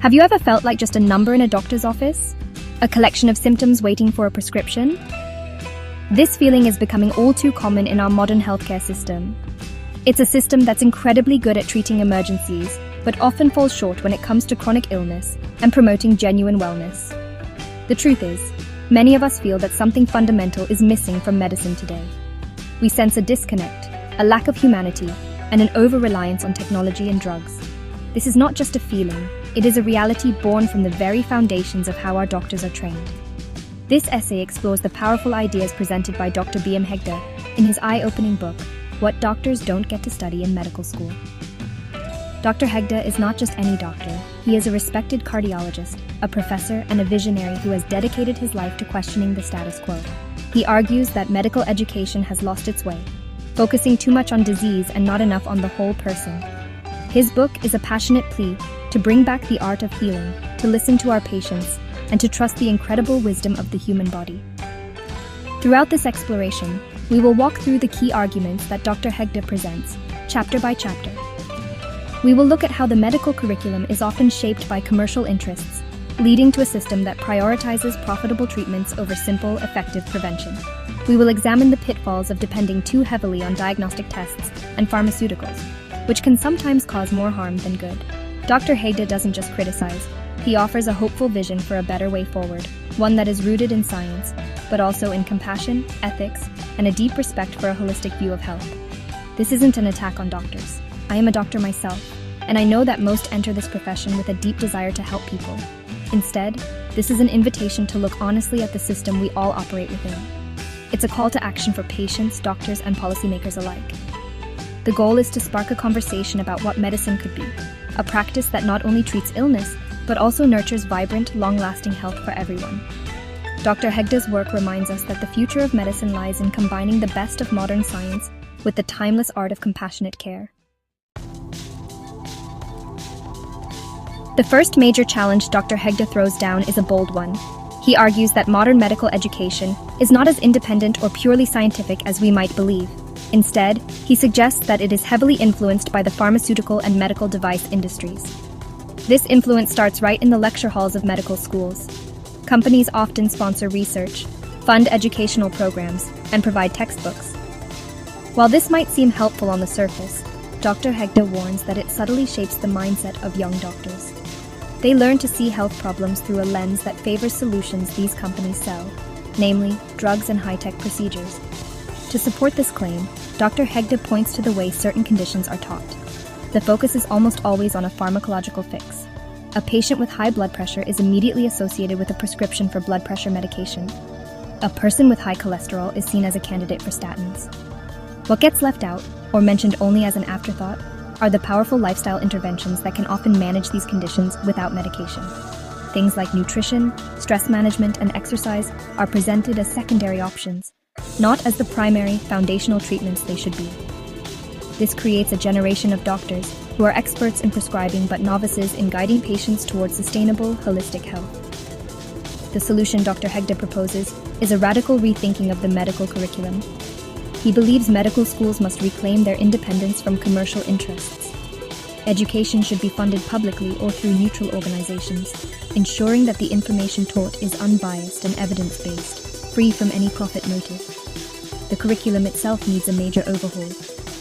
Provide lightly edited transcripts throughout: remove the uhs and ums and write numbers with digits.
Have you ever felt like just a number in a doctor's office? A collection of symptoms waiting for a prescription? This feeling is becoming all too common in our modern healthcare system. It's a system that's incredibly good at treating emergencies, but often falls short when it comes to chronic illness and promoting genuine wellness. The truth is, many of us feel that something fundamental is missing from medicine today. We sense a disconnect, a lack of humanity, and an over-reliance on technology and drugs. This is not just a feeling, it is a reality born from the very foundations of how our doctors are trained. This essay explores the powerful ideas presented by Dr. B.M. Hegde in his eye-opening book, What Doctors Don't Get to Study in Medical School. Dr. Hegde is not just any doctor, he is a respected cardiologist, a professor, and a visionary who has dedicated his life to questioning the status quo. He argues that medical education has lost its way, focusing too much on disease and not enough on the whole person. His book is a passionate plea to bring back the art of healing, to listen to our patients, and to trust the incredible wisdom of the human body. Throughout this exploration, we will walk through the key arguments that Dr. Hegde presents, chapter by chapter. We will look at how the medical curriculum is often shaped by commercial interests, leading to a system that prioritizes profitable treatments over simple, effective prevention. We will examine the pitfalls of depending too heavily on diagnostic tests and pharmaceuticals, which can sometimes cause more harm than good. Dr. Hegde doesn't just criticize, he offers a hopeful vision for a better way forward, one that is rooted in science, but also in compassion, ethics, and a deep respect for a holistic view of health. This isn't an attack on doctors. I am a doctor myself, and I know that most enter this profession with a deep desire to help people. Instead, this is an invitation to look honestly at the system we all operate within. It's a call to action for patients, doctors, and policymakers alike. The goal is to spark a conversation about what medicine could be, a practice that not only treats illness, but also nurtures vibrant, long-lasting health for everyone. Dr. Hegde's work reminds us that the future of medicine lies in combining the best of modern science with the timeless art of compassionate care. The first major challenge Dr. Hegde throws down is a bold one. He argues that modern medical education is not as independent or purely scientific as we might believe. Instead, he suggests that it is heavily influenced by the pharmaceutical and medical device industries. This influence starts right in the lecture halls of medical schools. Companies often sponsor research, fund educational programs, and provide textbooks. While this might seem helpful on the surface, Dr. Hegde warns that it subtly shapes the mindset of young doctors. They learn to see health problems through a lens that favors solutions these companies sell, namely drugs and high-tech procedures. To support this claim, Dr. Hegde points to the way certain conditions are taught. The focus is almost always on a pharmacological fix. A patient with high blood pressure is immediately associated with a prescription for blood pressure medication. A person with high cholesterol is seen as a candidate for statins. What gets left out, or mentioned only as an afterthought, are the powerful lifestyle interventions that can often manage these conditions without medication. Things like nutrition, stress management, and exercise are presented as secondary options, not as the primary, foundational treatments they should be. This creates a generation of doctors who are experts in prescribing but novices in guiding patients towards sustainable, holistic health. The solution Dr. Hegde proposes is a radical rethinking of the medical curriculum. He believes medical schools must reclaim their independence from commercial interests. Education should be funded publicly or through neutral organizations, ensuring that the information taught is unbiased and evidence-based, free from any profit motive. The curriculum itself needs a major overhaul.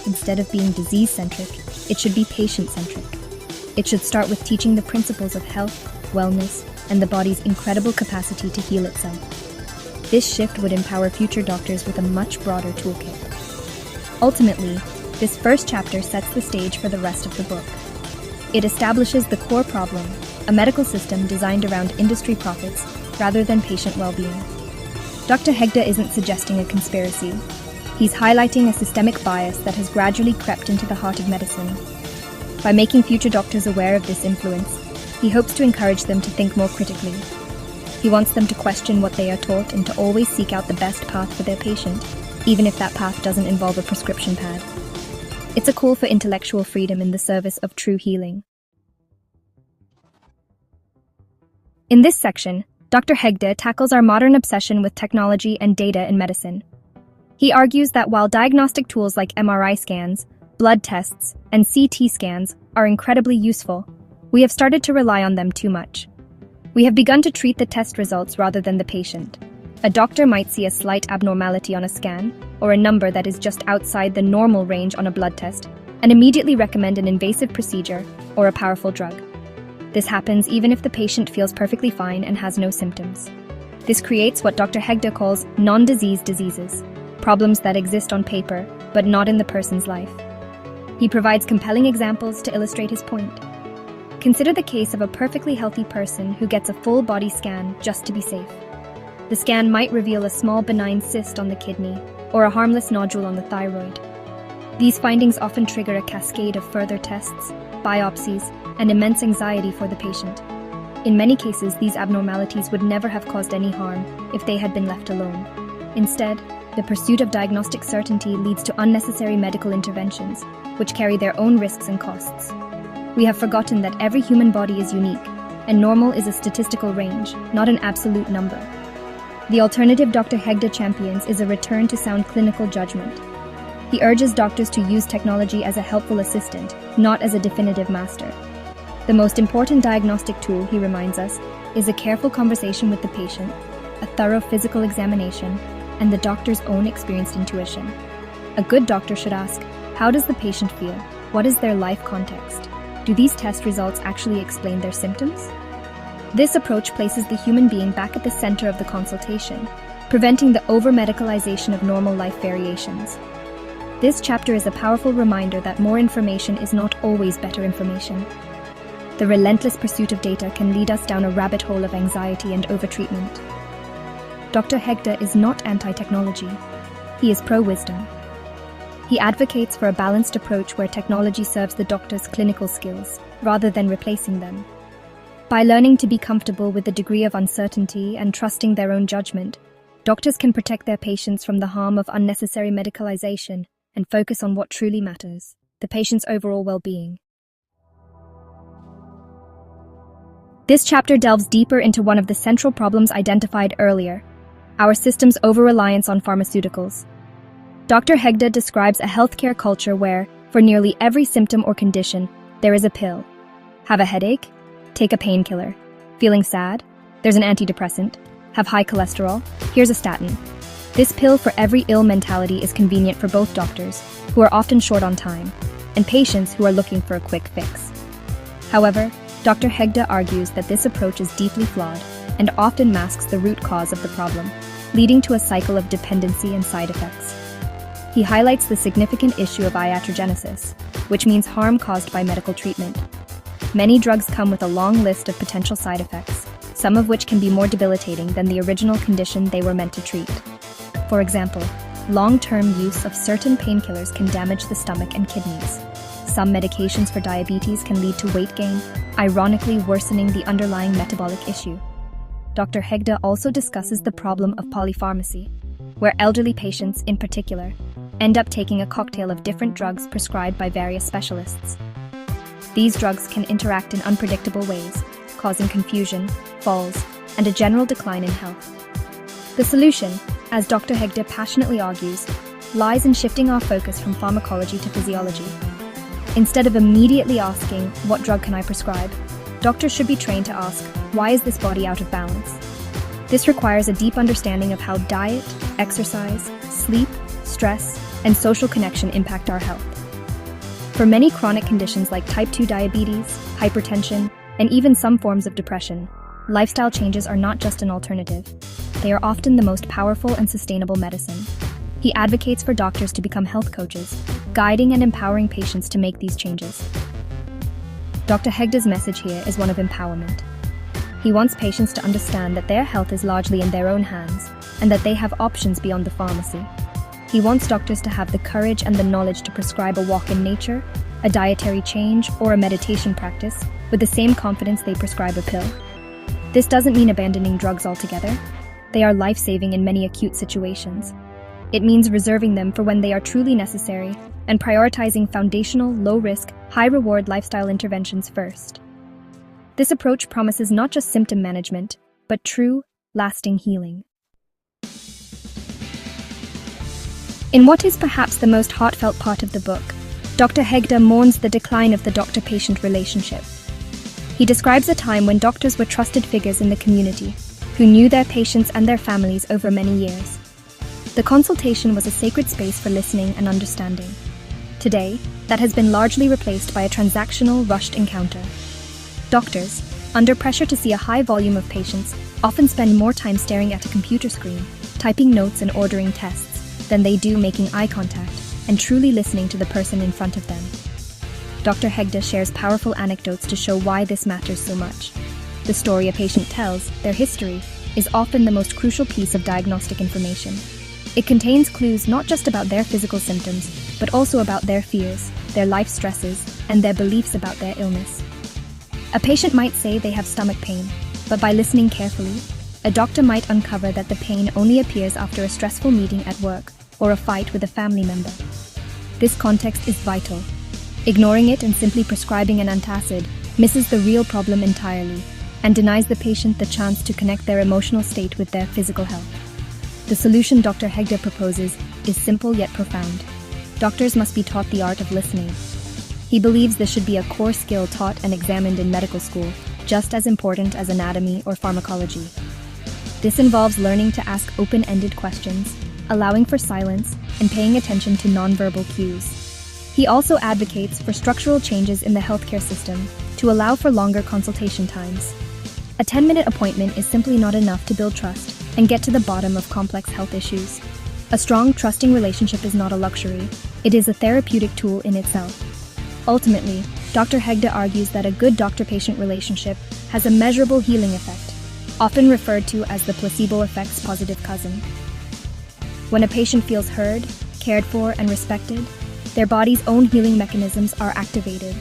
Instead of being disease-centric, it should be patient-centric. It should start with teaching the principles of health, wellness, and the body's incredible capacity to heal itself. This shift would empower future doctors with a much broader toolkit. Ultimately, this first chapter sets the stage for the rest of the book. It establishes the core problem, a medical system designed around industry profits rather than patient well-being. Dr. Hegde isn't suggesting a conspiracy. He's highlighting a systemic bias that has gradually crept into the heart of medicine. By making future doctors aware of this influence, he hopes to encourage them to think more critically. He wants them to question what they are taught and to always seek out the best path for their patient, even if that path doesn't involve a prescription pad. It's a call for intellectual freedom in the service of true healing. In this section, Dr. Hegde tackles our modern obsession with technology and data in medicine. He argues that while diagnostic tools like MRI scans, blood tests, and CT scans are incredibly useful, We have started to rely on them too much. We have begun to treat the test results rather than the patient. A doctor might see a slight abnormality on a scan, or a number that is just outside the normal range on a blood test, and immediately recommend an invasive procedure or a powerful drug. This happens even if the patient feels perfectly fine and has no symptoms. This creates what Dr. Hegde calls non-disease diseases, problems that exist on paper, but not in the person's life. He provides compelling examples to illustrate his point. Consider the case of a perfectly healthy person who gets a full body scan just to be safe. The scan might reveal a small benign cyst on the kidney or a harmless nodule on the thyroid. These findings often trigger a cascade of further tests, biopsies, and immense anxiety for the patient. In many cases, these abnormalities would never have caused any harm if they had been left alone. Instead, the pursuit of diagnostic certainty leads to unnecessary medical interventions, which carry their own risks and costs. We have forgotten that every human body is unique, and normal is a statistical range, not an absolute number. The alternative Dr. Hegde champions is a return to sound clinical judgment. He urges doctors to use technology as a helpful assistant, not as a definitive master. The most important diagnostic tool, he reminds us, is a careful conversation with the patient, a thorough physical examination, and the doctor's own experienced intuition. A good doctor should ask, how does the patient feel? What is their life context? Do these test results actually explain their symptoms? This approach places the human being back at the center of the consultation, preventing the over-medicalization of normal life variations. This chapter is a powerful reminder that more information is not always better information. The relentless pursuit of data can lead us down a rabbit hole of anxiety and overtreatment. Dr. Hegde is not anti-technology. He is pro-wisdom. He advocates for a balanced approach where technology serves the doctor's clinical skills, rather than replacing them. By learning to be comfortable with the degree of uncertainty and trusting their own judgment, doctors can protect their patients from the harm of unnecessary medicalization and focus on what truly matters, the patient's overall well-being. This chapter delves deeper into one of the central problems identified earlier, our system's over-reliance on pharmaceuticals. Dr. Hegde describes a healthcare culture where, for nearly every symptom or condition, there is a pill. Have a headache? Take a painkiller. Feeling sad? There's an antidepressant. Have high cholesterol? Here's a statin. This pill for every ill mentality is convenient for both doctors, who are often short on time, and patients who are looking for a quick fix. However, Dr. Hegde argues that this approach is deeply flawed and often masks the root cause of the problem, leading to a cycle of dependency and side effects. He highlights the significant issue of iatrogenesis, which means harm caused by medical treatment. Many drugs come with a long list of potential side effects, some of which can be more debilitating than the original condition they were meant to treat. For example, long-term use of certain painkillers can damage the stomach and kidneys. Some medications for diabetes can lead to weight gain, ironically worsening the underlying metabolic issue. Dr. Hegde also discusses the problem of polypharmacy, where elderly patients, in particular, end up taking a cocktail of different drugs prescribed by various specialists. These drugs can interact in unpredictable ways, causing confusion, falls, and a general decline in health. The solution, as Dr. Hegde passionately argues, lies in shifting our focus from pharmacology to physiology. Instead of immediately asking, what drug can I prescribe, doctors should be trained to ask, why is this body out of balance? This requires a deep understanding of how diet, exercise, sleep, stress, and social connection impact our health. For many chronic conditions like type 2 diabetes, hypertension, and even some forms of depression, lifestyle changes are not just an alternative. They are often the most powerful and sustainable medicine. He advocates for doctors to become health coaches, guiding and empowering patients to make these changes. Dr. Hegde's message here is one of empowerment. He wants patients to understand that their health is largely in their own hands and that they have options beyond the pharmacy. He wants doctors to have the courage and the knowledge to prescribe a walk in nature, a dietary change, or a meditation practice with the same confidence they prescribe a pill. This doesn't mean abandoning drugs altogether. They are life-saving in many acute situations. It means reserving them for when they are truly necessary and prioritizing foundational, low-risk, high-reward lifestyle interventions first. This approach promises not just symptom management, but true, lasting healing. In what is perhaps the most heartfelt part of the book, Dr. Hegde mourns the decline of the doctor-patient relationship. He describes a time when doctors were trusted figures in the community, who knew their patients and their families over many years. The consultation was a sacred space for listening and understanding. Today, that has been largely replaced by a transactional, rushed encounter. Doctors, under pressure to see a high volume of patients, often spend more time staring at a computer screen, typing notes and ordering tests, than they do making eye contact and truly listening to the person in front of them. Dr. Hegde shares powerful anecdotes to show why this matters so much. The story a patient tells, their history, is often the most crucial piece of diagnostic information. It contains clues not just about their physical symptoms, but also about their fears, their life stresses, and their beliefs about their illness. A patient might say they have stomach pain, but by listening carefully, a doctor might uncover that the pain only appears after a stressful meeting at work or a fight with a family member. This context is vital. Ignoring it and simply prescribing an antacid misses the real problem entirely and denies the patient the chance to connect their emotional state with their physical health. The solution Dr. Hegde proposes is simple yet profound. Doctors must be taught the art of listening. He believes this should be a core skill taught and examined in medical school, just as important as anatomy or pharmacology. This involves learning to ask open-ended questions, allowing for silence, and paying attention to nonverbal cues. He also advocates for structural changes in the healthcare system to allow for longer consultation times. A 10-minute appointment is simply not enough to build trust and get to the bottom of complex health issues. A strong, trusting relationship is not a luxury. It is a therapeutic tool in itself. Ultimately, Dr. Hegde argues that a good doctor-patient relationship has a measurable healing effect, often referred to as the placebo effect's positive cousin. When a patient feels heard, cared for, and respected, their body's own healing mechanisms are activated.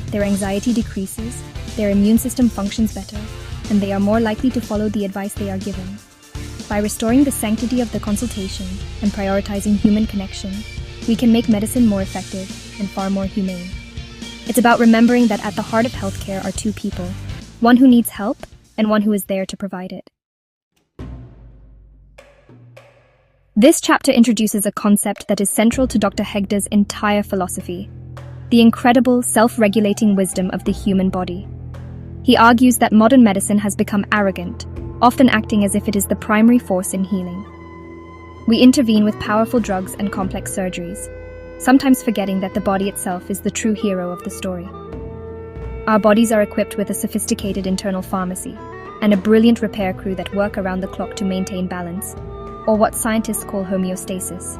Their anxiety decreases, their immune system functions better, and they are more likely to follow the advice they are given. By restoring the sanctity of the consultation and prioritizing human connection, we can make medicine more effective and far more humane. It's about remembering that at the heart of healthcare are two people, one who needs help and one who is there to provide it. This chapter introduces a concept that is central to Dr. Hegde's entire philosophy: the incredible, self-regulating wisdom of the human body. He argues that modern medicine has become arrogant, often acting as if it is the primary force in healing. We intervene with powerful drugs and complex surgeries, sometimes forgetting that the body itself is the true hero of the story. Our bodies are equipped with a sophisticated internal pharmacy and a brilliant repair crew that work around the clock to maintain balance, or what scientists call homeostasis.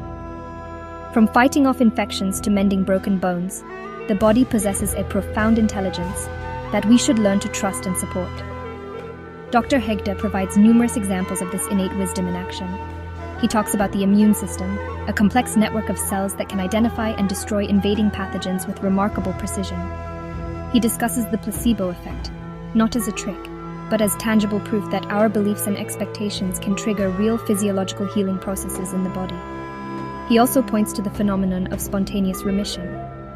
From fighting off infections to mending broken bones, the body possesses a profound intelligence that we should learn to trust and support. Dr. Hegde provides numerous examples of this innate wisdom in action. He talks about the immune system, a complex network of cells that can identify and destroy invading pathogens with remarkable precision. He discusses the placebo effect, not as a trick, but as tangible proof that our beliefs and expectations can trigger real physiological healing processes in the body. He also points to the phenomenon of spontaneous remission,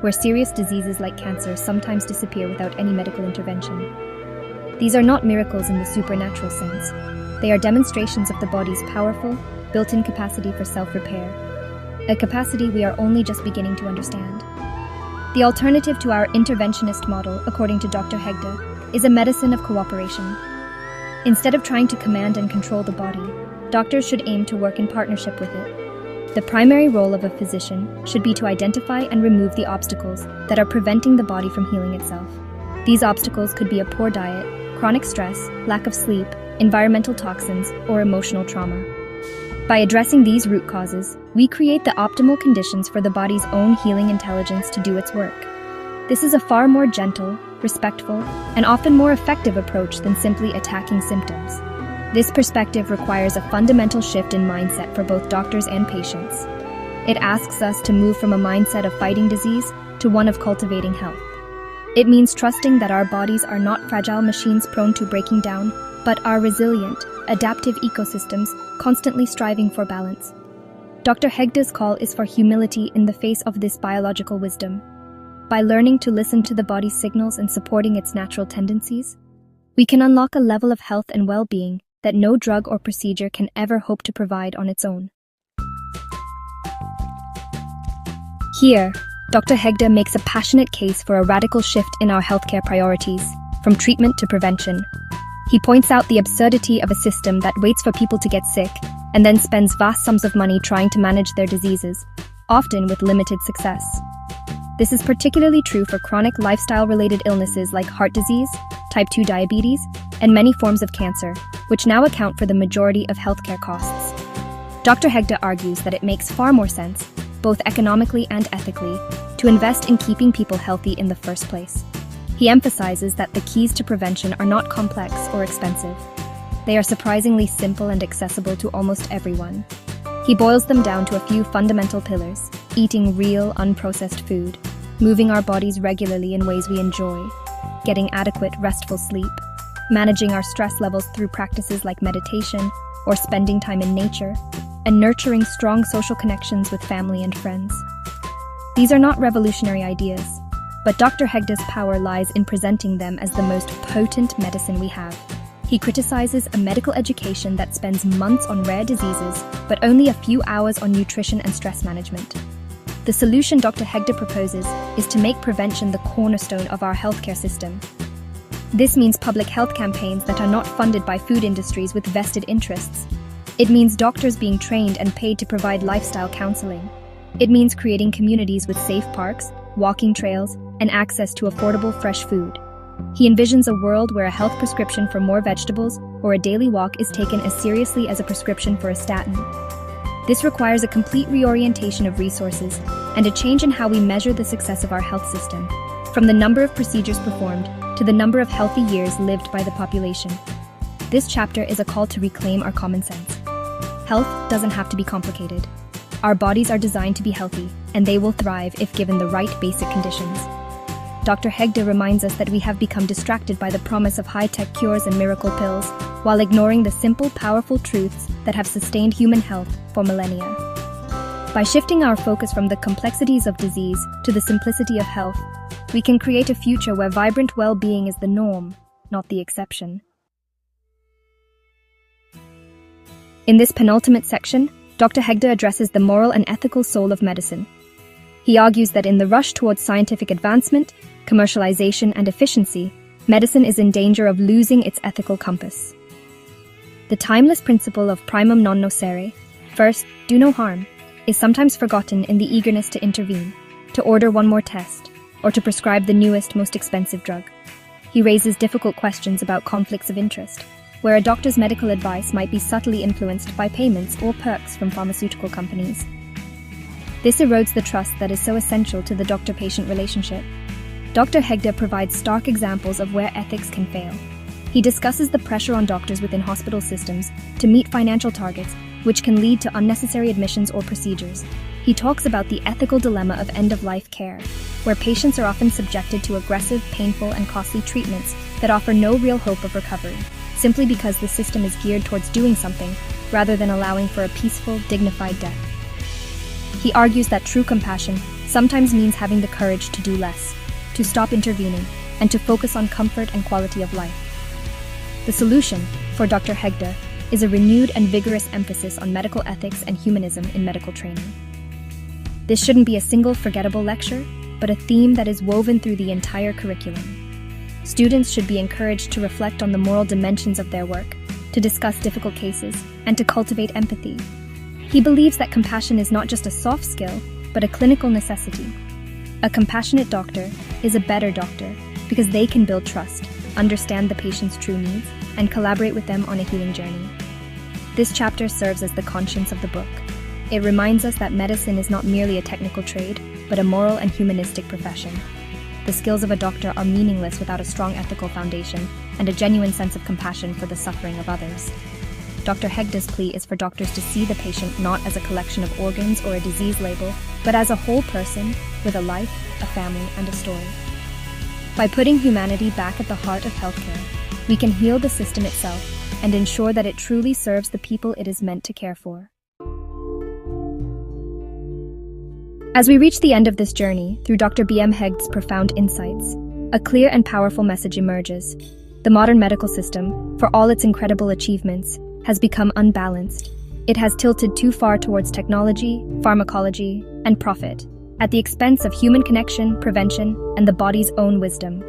where serious diseases like cancer sometimes disappear without any medical intervention. These are not miracles in the supernatural sense. They are demonstrations of the body's powerful, built-in capacity for self-repair, a capacity we are only just beginning to understand. The alternative to our interventionist model, according to Dr. Hegde, is a medicine of cooperation. Instead of trying to command and control the body, doctors should aim to work in partnership with it. The primary role of a physician should be to identify and remove the obstacles that are preventing the body from healing itself. These obstacles could be a poor diet, chronic stress, lack of sleep, environmental toxins, or emotional trauma. By addressing these root causes, we create the optimal conditions for the body's own healing intelligence to do its work. This is a far more gentle, respectful, and often more effective approach than simply attacking symptoms. This perspective requires a fundamental shift in mindset for both doctors and patients. It asks us to move from a mindset of fighting disease to one of cultivating health. It means trusting that our bodies are not fragile machines prone to breaking down, but are resilient, adaptive ecosystems constantly striving for balance. Dr. Hegde's call is for humility in the face of this biological wisdom. By learning to listen to the body's signals and supporting its natural tendencies, we can unlock a level of health and well-being that no drug or procedure can ever hope to provide on its own. Here, Dr. Hegde makes a passionate case for a radical shift in our healthcare priorities, from treatment to prevention. He points out the absurdity of a system that waits for people to get sick and then spends vast sums of money trying to manage their diseases, often with limited success. This is particularly true for chronic lifestyle-related illnesses like heart disease, type 2 diabetes, and many forms of cancer, which now account for the majority of healthcare costs. Dr. Hegde argues that it makes far more sense, both economically and ethically, to invest in keeping people healthy in the first place. He emphasizes that the keys to prevention are not complex or expensive. They are surprisingly simple and accessible to almost everyone. He boils them down to a few fundamental pillars: eating real, unprocessed food, moving our bodies regularly in ways we enjoy, getting adequate, restful sleep, managing our stress levels through practices like meditation or spending time in nature, and nurturing strong social connections with family and friends. These are not revolutionary ideas, but Dr. Hegde's power lies in presenting them as the most potent medicine we have. He criticizes a medical education that spends months on rare diseases, but only a few hours on nutrition and stress management. The solution Dr. Hegde proposes is to make prevention the cornerstone of our healthcare system. This means public health campaigns that are not funded by food industries with vested interests. It means doctors being trained and paid to provide lifestyle counseling. It means creating communities with safe parks, walking trails, and access to affordable fresh food. He envisions a world where a health prescription for more vegetables or a daily walk is taken as seriously as a prescription for a statin. This requires a complete reorientation of resources and a change in how we measure the success of our health system, from the number of procedures performed to the number of healthy years lived by the population. This chapter is a call to reclaim our common sense. Health doesn't have to be complicated. Our bodies are designed to be healthy, and they will thrive if given the right basic conditions. Dr. Hegde reminds us that we have become distracted by the promise of high-tech cures and miracle pills, while ignoring the simple, powerful truths that have sustained human health for millennia. By shifting our focus from the complexities of disease to the simplicity of health, we can create a future where vibrant well-being is the norm, not the exception. In this penultimate section, Dr. Hegde addresses the moral and ethical soul of medicine. He argues that in the rush towards scientific advancement, commercialization, and efficiency, medicine is in danger of losing its ethical compass. The timeless principle of primum non nocere, first, do no harm, is sometimes forgotten in the eagerness to intervene, to order one more test, or to prescribe the newest, most expensive drug. He raises difficult questions about conflicts of interest, where a doctor's medical advice might be subtly influenced by payments or perks from pharmaceutical companies. This erodes the trust that is so essential to the doctor-patient relationship. Dr. Hegde provides stark examples of where ethics can fail. He discusses the pressure on doctors within hospital systems to meet financial targets, which can lead to unnecessary admissions or procedures. He talks about the ethical dilemma of end-of-life care, where patients are often subjected to aggressive, painful, and costly treatments that offer no real hope of recovery, simply because the system is geared towards doing something rather than allowing for a peaceful, dignified death. He argues that true compassion sometimes means having the courage to do less, to stop intervening, and to focus on comfort and quality of life. The solution, for Dr. Hegde, is a renewed and vigorous emphasis on medical ethics and humanism in medical training. This shouldn't be a single forgettable lecture, but a theme that is woven through the entire curriculum. Students should be encouraged to reflect on the moral dimensions of their work, to discuss difficult cases, and to cultivate empathy. He believes that compassion is not just a soft skill, but a clinical necessity. A compassionate doctor is a better doctor because they can build trust, understand the patient's true needs, and collaborate with them on a healing journey. This chapter serves as the conscience of the book. It reminds us that medicine is not merely a technical trade, but a moral and humanistic profession. The skills of a doctor are meaningless without a strong ethical foundation and a genuine sense of compassion for the suffering of others. Dr. Hegde's plea is for doctors to see the patient not as a collection of organs or a disease label, but as a whole person with a life, a family, and a story. By putting humanity back at the heart of healthcare, we can heal the system itself and ensure that it truly serves the people it is meant to care for. As we reach the end of this journey, through Dr. B.M. Hegde's profound insights, a clear and powerful message emerges. The modern medical system, for all its incredible achievements, has become unbalanced. It has tilted too far towards technology, pharmacology, and profit, at the expense of human connection, prevention, and the body's own wisdom.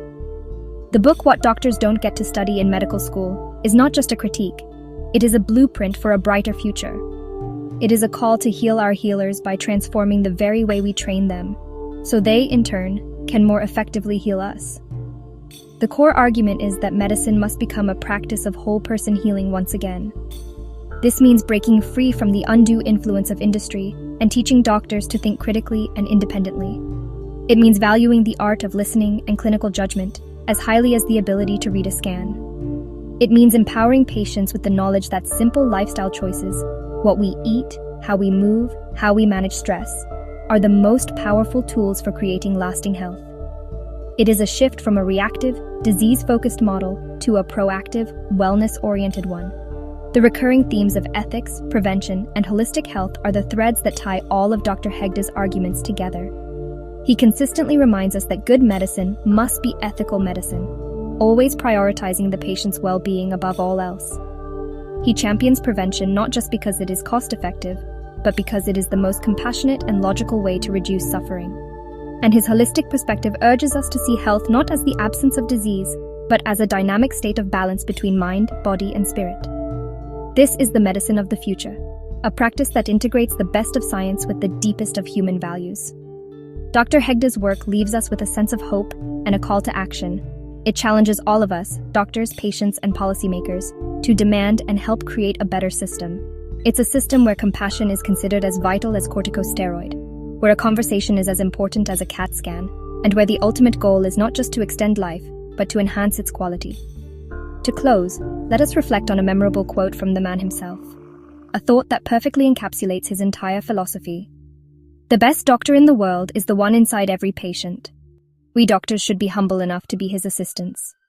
The book What Doctors Don't Get to Study in Medical School is not just a critique, it is a blueprint for a brighter future. It is a call to heal our healers by transforming the very way we train them, so they, in turn, can more effectively heal us. The core argument is that medicine must become a practice of whole-person healing once again. This means breaking free from the undue influence of industry and teaching doctors to think critically and independently. It means valuing the art of listening and clinical judgment as highly as the ability to read a scan. It means empowering patients with the knowledge that simple lifestyle choices, what we eat, how we move, how we manage stress, are the most powerful tools for creating lasting health. It is a shift from a reactive, disease-focused model to a proactive, wellness-oriented one. The recurring themes of ethics, prevention, and holistic health are the threads that tie all of Dr. Hegde's arguments together. He consistently reminds us that good medicine must be ethical medicine, always prioritizing the patient's well-being above all else. He champions prevention not just because it is cost-effective, but because it is the most compassionate and logical way to reduce suffering. And his holistic perspective urges us to see health not as the absence of disease, but as a dynamic state of balance between mind, body, and spirit. This is the medicine of the future, a practice that integrates the best of science with the deepest of human values. Dr. Hegde's work leaves us with a sense of hope and a call to action. It challenges all of us, doctors, patients, and policymakers, to demand and help create a better system. It's a system where compassion is considered as vital as corticosteroid, where a conversation is as important as a CAT scan, and where the ultimate goal is not just to extend life, but to enhance its quality. To close, let us reflect on a memorable quote from the man himself, a thought that perfectly encapsulates his entire philosophy. "The best doctor in the world is the one inside every patient. We doctors should be humble enough to be his assistants."